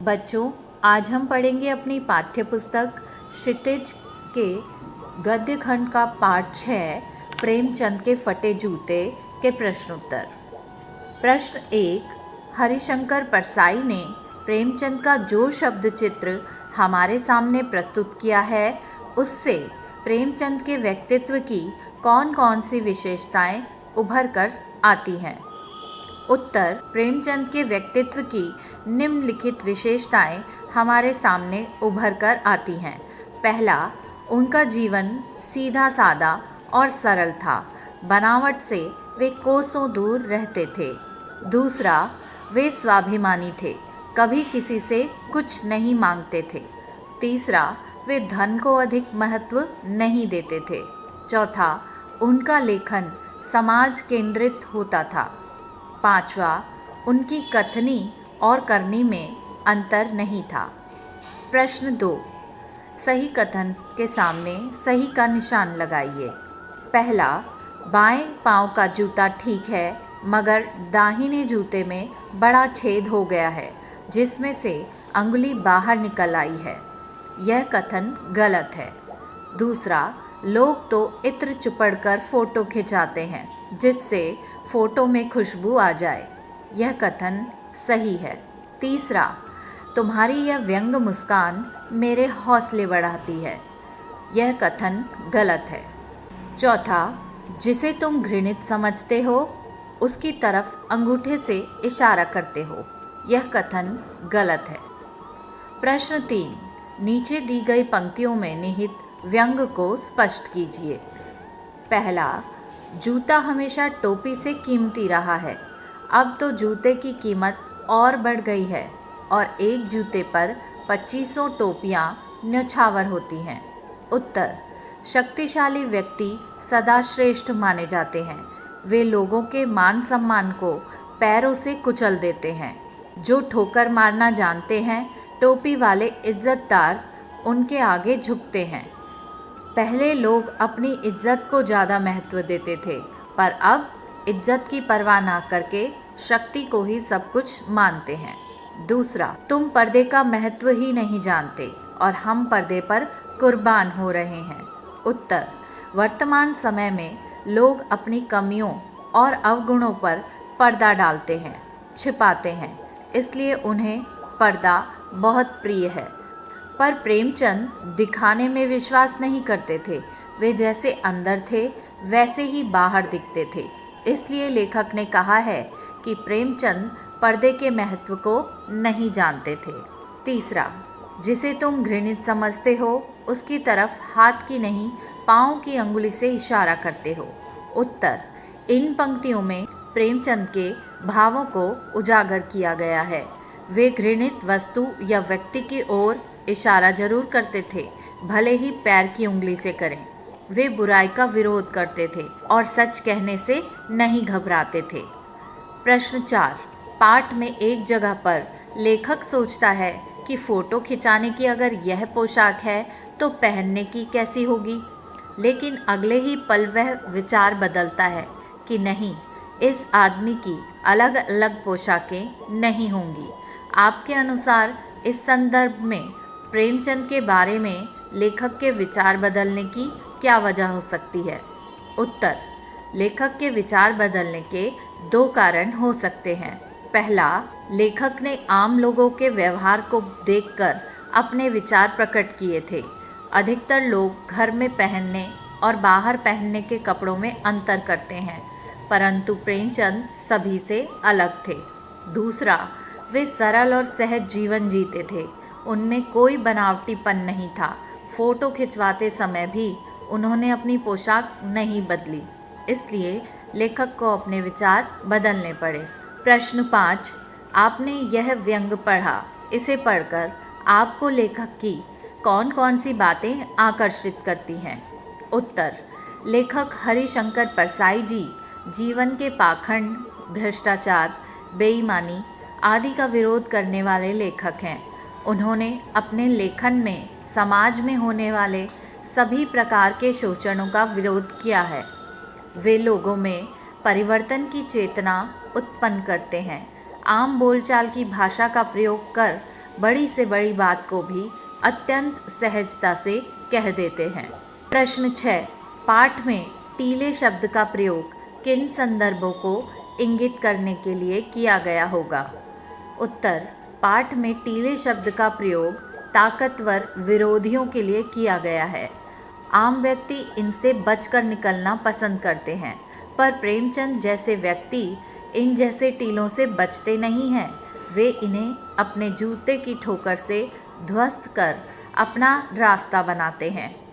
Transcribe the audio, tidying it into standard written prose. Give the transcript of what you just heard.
बच्चों, आज हम पढ़ेंगे अपनी पाठ्य पुस्तक क्षितिज के गद्य खंड का पाठ 6 प्रेमचंद के फटे जूते के प्रश्नोत्तर। प्रश्न 1। हरिशंकर परसाई ने प्रेमचंद का जो शब्द चित्र हमारे सामने प्रस्तुत किया है उससे प्रेमचंद के व्यक्तित्व की कौन कौन सी विशेषताएं उभर कर आती हैं। उत्तर। प्रेमचंद के व्यक्तित्व की निम्नलिखित विशेषताएं हमारे सामने उभर कर आती हैं। पहला, उनका जीवन सीधा सादा और सरल था। बनावट से वे कोसों दूर रहते थे। दूसरा, वे स्वाभिमानी थे, कभी किसी से कुछ नहीं मांगते थे। तीसरा, वे धन को अधिक महत्व नहीं देते थे। चौथा, उनका लेखन समाज केंद्रित होता था। पांचवा, उनकी कथनी और करनी में अंतर नहीं था। प्रश्न 2। सही कथन के सामने सही का निशान लगाइए। पहला, बाएं पांव का जूता ठीक है मगर दाहिने जूते में बड़ा छेद हो गया है जिसमें से अंगुली बाहर निकल आई है। यह कथन गलत है। दूसरा, लोग तो इत्र चुपड़कर फोटो खिंचाते हैं जिससे फोटो में खुशबू आ जाए। यह कथन सही है। तीसरा, तुम्हारी यह व्यंग मुस्कान मेरे हौसले बढ़ाती है। यह कथन गलत है। चौथा, जिसे तुम घृणित समझते हो उसकी तरफ अंगूठे से इशारा करते हो। यह कथन गलत है। प्रश्न 3। नीचे दी गई पंक्तियों में निहित व्यंग को स्पष्ट कीजिए। पहला, जूता हमेशा टोपी से कीमती रहा है। अब तो जूते की कीमत और बढ़ गई है और एक जूते पर 2500 टोपियाँ न्यौछावर होती हैं। उत्तर। शक्तिशाली व्यक्ति सदा श्रेष्ठ माने जाते हैं। वे लोगों के मान सम्मान को पैरों से कुचल देते हैं। जो ठोकर मारना जानते हैं, टोपी वाले इज्जतदार उनके आगे झुकते हैं। पहले लोग अपनी इज्जत को ज़्यादा महत्व देते थे पर अब इज्जत की परवाह ना करके शक्ति को ही सब कुछ मानते हैं। दूसरा, तुम पर्दे का महत्व ही नहीं जानते और हम पर्दे पर कुर्बान हो रहे हैं। उत्तर। वर्तमान समय में लोग अपनी कमियों और अवगुणों पर पर्दा डालते हैं, छिपाते हैं, इसलिए उन्हें पर्दा बहुत प्रिय है। पर प्रेमचंद दिखाने में विश्वास नहीं करते थे। वे जैसे अंदर थे वैसे ही बाहर दिखते थे। इसलिए लेखक ने कहा है कि प्रेमचंद पर्दे के महत्व को नहीं जानते थे। तीसरा, जिसे तुम घृणित समझते हो उसकी तरफ हाथ की नहीं पाँव की अंगुली से इशारा करते हो। उत्तर। इन पंक्तियों में प्रेमचंद के भावों को उजागर किया गया है। वे घृणित वस्तु या व्यक्ति की ओर इशारा जरूर करते थे, भले ही पैर की उंगली से करें। वे बुराई का विरोध करते थे और सच कहने से नहीं घबराते थे। प्रश्न 4। पाठ में एक जगह पर लेखक सोचता है कि फ़ोटो खिंचाने की अगर यह पोशाक है तो पहनने की कैसी होगी, लेकिन अगले ही पल वह विचार बदलता है कि नहीं, इस आदमी की अलग अलग पोशाकें नहीं होंगी। आपके अनुसार इस संदर्भ में प्रेमचंद के बारे में लेखक के विचार बदलने की क्या वजह हो सकती है? उत्तर। लेखक के विचार बदलने के 2 कारण हो सकते हैं। पहला, लेखक ने आम लोगों के व्यवहार को देखकर अपने विचार प्रकट किए थे। अधिकतर लोग घर में पहनने और बाहर पहनने के कपड़ों में अंतर करते हैं, परंतु प्रेमचंद सभी से अलग थे। दूसरा, वे सरल और सहज जीवन जीते थे। उनमें कोई बनावटीपन नहीं था। फ़ोटो खिंचवाते समय भी उन्होंने अपनी पोशाक नहीं बदली, इसलिए लेखक को अपने विचार बदलने पड़े। प्रश्न 5। आपने यह व्यंग पढ़ा। इसे पढ़कर आपको लेखक की कौन कौन सी बातें आकर्षित करती हैं? उत्तर। लेखक हरिशंकर परसाई जी जीवन के पाखंड, भ्रष्टाचार, बेईमानी आदि का विरोध करने वाले लेखक हैं। उन्होंने अपने लेखन में समाज में होने वाले सभी प्रकार के शोषणों का विरोध किया है। वे लोगों में परिवर्तन की चेतना उत्पन्न करते हैं। आम बोलचाल की भाषा का प्रयोग कर बड़ी से बड़ी बात को भी अत्यंत सहजता से कह देते हैं। प्रश्न 6, पाठ में टीले शब्द का प्रयोग किन संदर्भों को इंगित करने के लिए किया गया होगा? उत्तर, पाठ में टीले शब्द का प्रयोग ताकतवर विरोधियों के लिए किया गया है। आम व्यक्ति इनसे बचकर निकलना पसंद करते हैं, पर प्रेमचंद जैसे व्यक्ति इन जैसे टीलों से बचते नहीं हैं। वे इन्हें अपने जूते की ठोकर से ध्वस्त कर अपना रास्ता बनाते हैं।